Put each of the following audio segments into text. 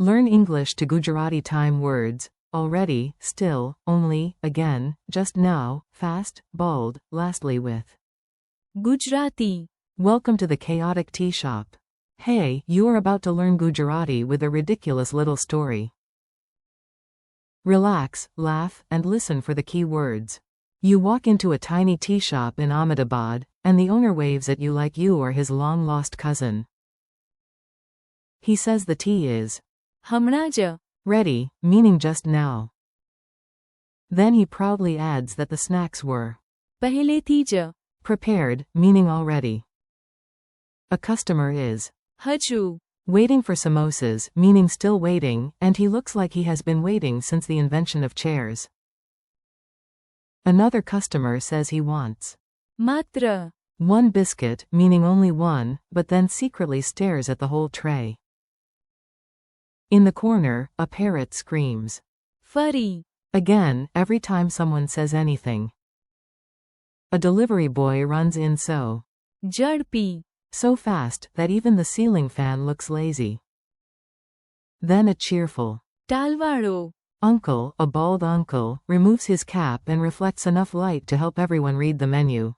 Learn English to Gujarati time words: already, still, only, again, just now, fast, bald, lastly with. Gujarati. Welcome to the chaotic tea shop. Hey, you are about to learn Gujarati with a ridiculous little story. Relax, laugh, and listen for the key words. You walk into a tiny tea shop in Ahmedabad, and the owner waves at you like you are his long-lost cousin. He says the tea is Hamna ja. ready, meaning just now. Then he proudly adds that the snacks were Pehlethi ja. prepared, meaning already. A customer is Haju. waiting for samosas, meaning still waiting, and he looks like he has been waiting since the invention of chairs. Another customer says he wants Matra. one biscuit, meaning only one, but then secretly stares at the whole tray. In the corner, a parrot screams Fari. again every time someone says anything. A delivery boy runs in so fast that even the ceiling fan looks lazy. Then a cheerful ṭālavāḻo. uncle, a bald uncle, removes his cap and reflects enough light to help everyone read the menu.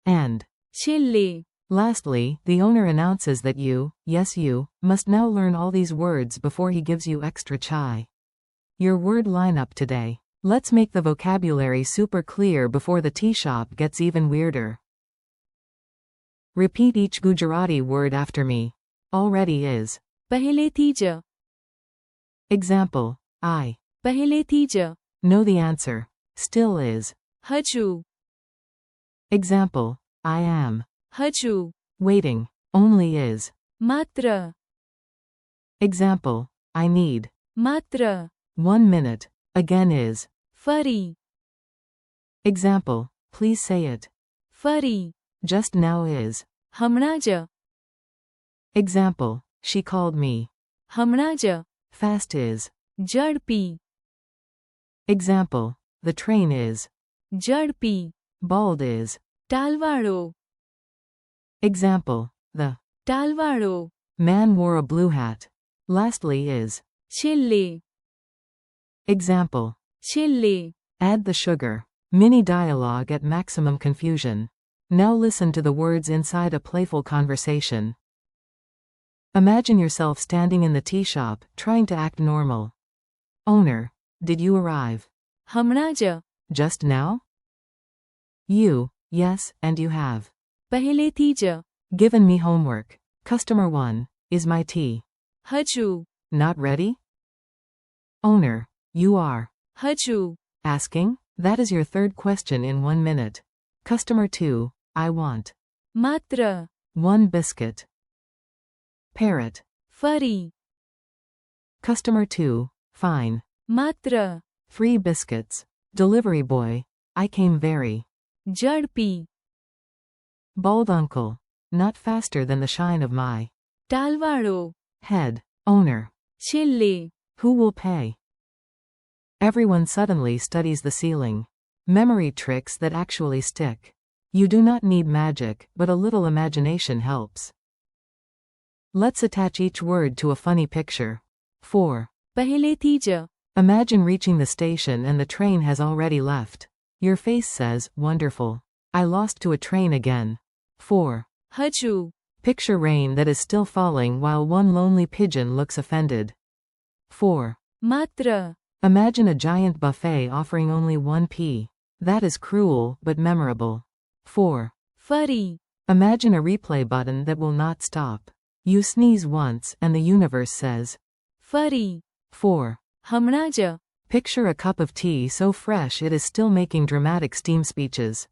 And Chille. lastly, the owner announces that you, yes you, must now learn all these words before he gives you extra chai. Your word lineup today. Let's make the vocabulary super clear before the tea shop gets even weirder. Repeat each Gujarati word after me. Already is. Pehlethi ja. Example, I Pehlethi ja. know the answer. Still is. Haju. Example, I am Haju. waiting. Only is. Matra. Example, I need Matra. 1 minute. Again is. Fari. Example, please say it. Fari. Just now is. Hamna ja. Example, she called me. Hamna ja. Fast is. Jadpi. Example, the train is. Jadpi. Bald is. ṭālavāḻo. Example, the ṭālavāḻo. man wore a blue hat. Lastly is. Chille. Example, Chille. add the sugar. Mini dialogue at maximum confusion. Now listen to the words inside a playful conversation. Imagine yourself standing in the tea shop, trying to act normal. Owner, did you arrive? Hamna ja. Just now? You, yes, and you have. Pehlethi ja. Given me homework. Customer 1, is my tea Haju. not ready? Owner, you are Haju. asking? That is your third question in 1 minute. Customer 2, I want Matra. 1 biscuit. Parrot. Fari. Customer 2, fine. Matra. 3 biscuits. Delivery boy, I came very. Jadpi. Bald uncle, not faster than the shine of my ṭālavāḻo. head. Owner, Chille. who will pay? Everyone suddenly studies the ceiling. Memory tricks that actually stick. You do not need magic, but a little imagination helps. Let's attach each word to a funny picture. 4. Pehlethi ja. Imagine reaching the station and the train has already left. Your face says, wonderful. I lost to a train again. 4. Haju. Picture rain that is still falling while one lonely pigeon looks offended. 4. Matra. Imagine a giant buffet offering only 1 pea. That is cruel, but memorable. 4. Fari. Imagine a replay button that will not stop. You sneeze once and the universe says, Fari. 4. Hamna ja. Picture a cup of tea so fresh it is still making dramatic steam speeches.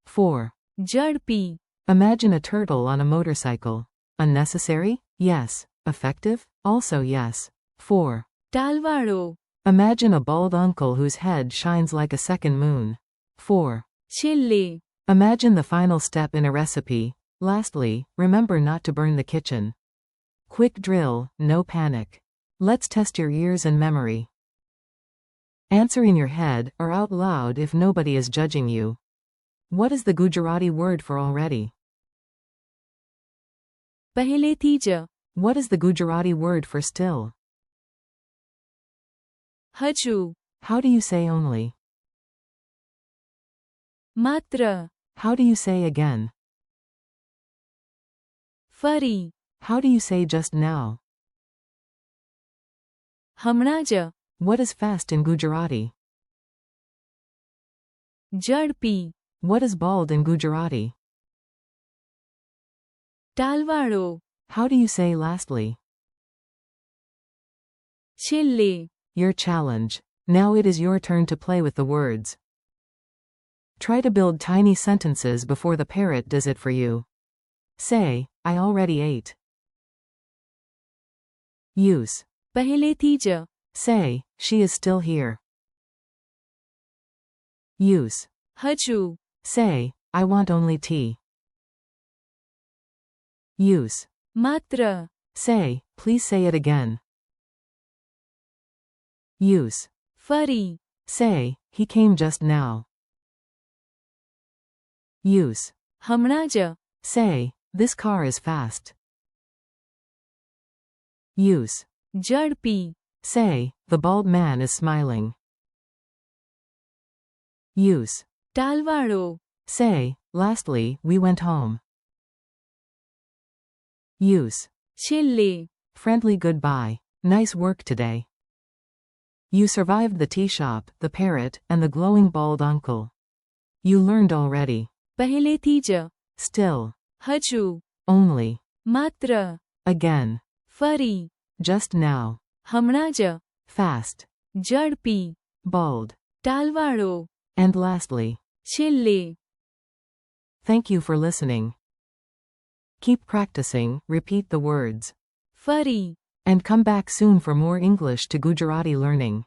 4. Jadpi. Imagine a turtle on a motorcycle. Unnecessary? Yes. Effective? Also yes. 4. ṭālavāḻo. Imagine a bald uncle whose head shines like a second moon. 4. Chille. Imagine the final step in a recipe. Lastly, remember not to burn the kitchen. Quick drill, no panic. Let's test your ears and memory. Answer in your head or out loud if nobody is judging you. What is the Gujarati word for already? Pehlethi ja. What is the Gujarati word for still? હજુ. How do you say only? માત્ર. How do you say again? ફરી. How do you say just now? હમણાં જ. What is fast in Gujarati? ઝડપી. What is bald in Gujarati? ṭālavāḻo. How do you say lastly? છેલ્લે. Your challenge. Now it is your turn to play with the words. Try to build tiny sentences before the parrot does it for you. Say, I already ate. Use. પહેલેથી જ. Say, she is still here. Use. હજુ. Say, I want only tea. Use. માત્ર. Say, please say it again. Use. ફરી. Say, he came just now. Use. હમણાં જ. Say, this car is fast. Use. ઝડપી. Say, the bald man is smiling. Use. ટાલવાળો. Say, lastly, we went home. Use. છેલ્લે. Friendly goodbye. Nice work today. You survived the tea shop, the parrot, and the glowing bald uncle. You learned already. પહેલેથી જ. Still. હજુ. Only. માત્ર. Again. ફરી. Just now. હમણાં જ. Fast. ઝડપી. Bald. ટાલવાળો. And lastly. છેલ્લે. Thank you for listening. Keep practicing, repeat the words. ફરી. And come back soon for more English to Gujarati learning.